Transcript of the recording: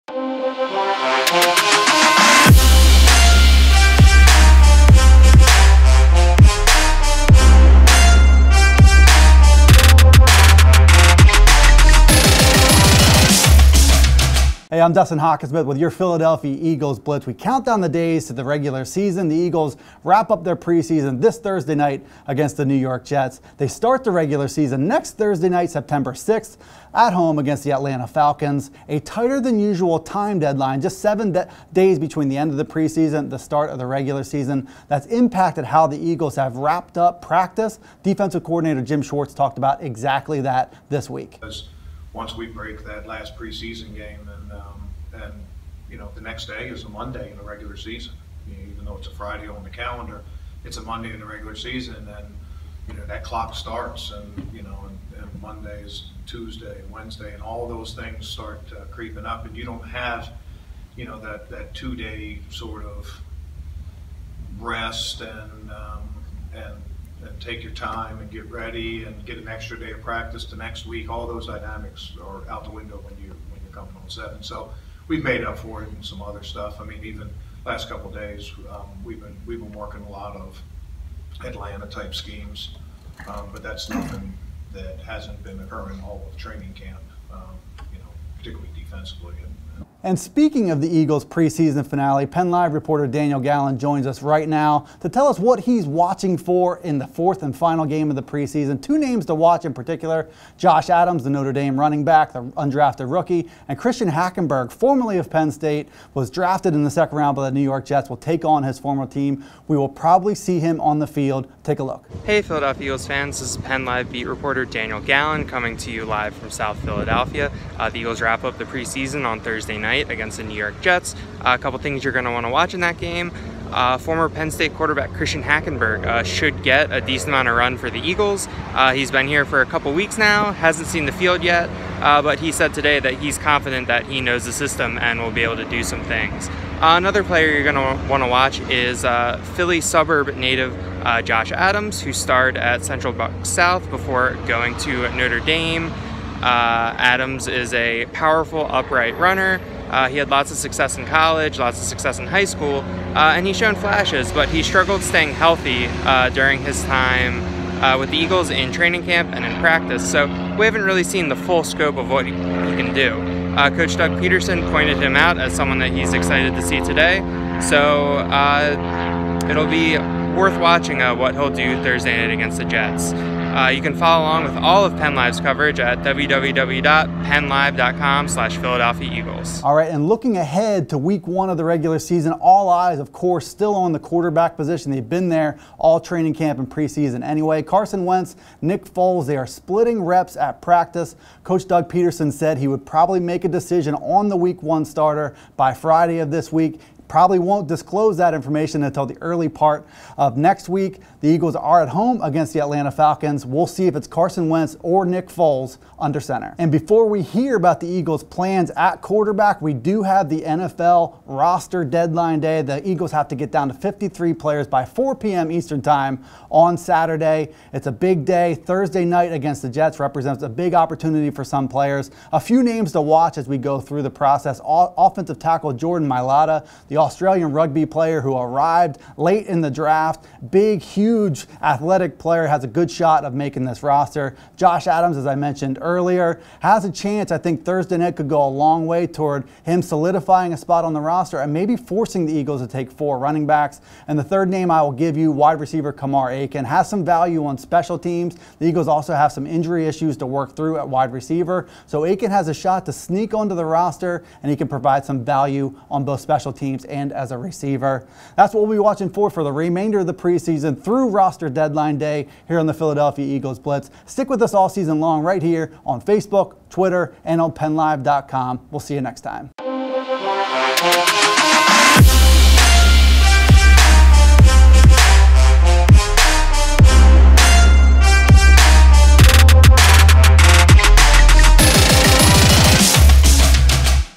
Hey, I'm Dustin Hawkinsmith with your Philadelphia Eagles Blitz. We count down the days to the regular season. The Eagles wrap up their preseason this Thursday night against the New York Jets. They start the regular season next Thursday night, September 6th, at home against the Atlanta Falcons. A tighter than usual time deadline, just 7 days between the end of the preseason, the start of the regular season. That's impacted how the Eagles have wrapped up practice. Defensive coordinator Jim Schwartz talked about exactly that this week. Once we break that last preseason game, and you know, the next day is a Monday in the regular season. You know, even though it's a Friday on the calendar, it's a Monday in the regular season, and you know that clock starts, and you know, and Monday is Tuesday, and Wednesday, and all those things start creeping up, and you don't have, you know, that 2-day sort of rest and take your time and get ready and get an extra day of practice the next week. All those dynamics are out the window when you're coming on 7. So we've made up for it in some other stuff. I mean, even last couple of days, we've been working a lot of Atlanta type schemes, but that's nothing that hasn't been occurring all of training camp. You know, particularly defensively. And speaking of the Eagles preseason finale, PennLive reporter Daniel Gallen joins us right now to tell us what he's watching for in the 4th and final game of the preseason. 2 names to watch in particular: Josh Adams, the Notre Dame running back, the undrafted rookie, and Christian Hackenberg, formerly of Penn State, was drafted in the 2nd round by the New York Jets, will take on his former team. We will probably see him on the field. Take a look. Hey Philadelphia Eagles fans, this is PennLive beat reporter Daniel Gallen coming to you live from South Philadelphia. The Eagles wrap up the preseason on Thursday night against the New York Jets. A couple things you're going to want to watch in that game. Former Penn State quarterback Christian Hackenberg should get a decent amount of run for the Eagles. He's been here for a couple weeks now, hasn't seen the field yet, but he said today that he's confident that he knows the system and will be able to do some things. Another player you're going to want to watch is Philly suburb native Josh Adams, who starred at Central Bucks South before going to Notre Dame. Adams is a powerful, upright runner. He had lots of success in college, lots of success in high school, and he's shown flashes, but he struggled staying healthy during his time with the Eagles in training camp and in practice, so we haven't really seen the full scope of what he can do. Coach Doug Peterson pointed him out as someone that he's excited to see today, so it'll be worth watching what he'll do Thursday night against the Jets. You can follow along with all of PennLive's coverage at www.PennLive.com/Philadelphia Eagles. All right, and looking ahead to week 1 of the regular season, all eyes, of course, still on the quarterback position. They've been there all training camp and preseason anyway. Carson Wentz, Nick Foles, they are splitting reps at practice. Coach Doug Peterson said he would probably make a decision on the week 1 starter by Friday of this week. Probably won't disclose that information until the early part of next week. The Eagles are at home against the Atlanta Falcons. We'll see if it's Carson Wentz or Nick Foles under center. And before we hear about the Eagles' plans at quarterback, we do have the NFL roster deadline day. The Eagles have to get down to 53 players by 4 p.m. Eastern time on Saturday. It's a big day. Thursday night against the Jets represents a big opportunity for some players. A few names to watch as we go through the process. Offensive tackle Jordan Mailata, the Australian rugby player who arrived late in the draft. Big, huge athletic player, has a good shot of making this roster. Josh Adams, as I mentioned earlier, has a chance. I think Thursday night could go a long way toward him solidifying a spot on the roster and maybe forcing the Eagles to take 4 running backs. And the third name I will give you, wide receiver Kamar Aiken, has some value on special teams. The Eagles also have some injury issues to work through at wide receiver. So Aiken has a shot to sneak onto the roster, and he can provide some value on both special teams and as a receiver. That's what we'll be watching for the remainder of the preseason through roster deadline day here on the Philadelphia Eagles Blitz. Stick with us all season long right here on Facebook, Twitter, and on PennLive.com. We'll see you next time.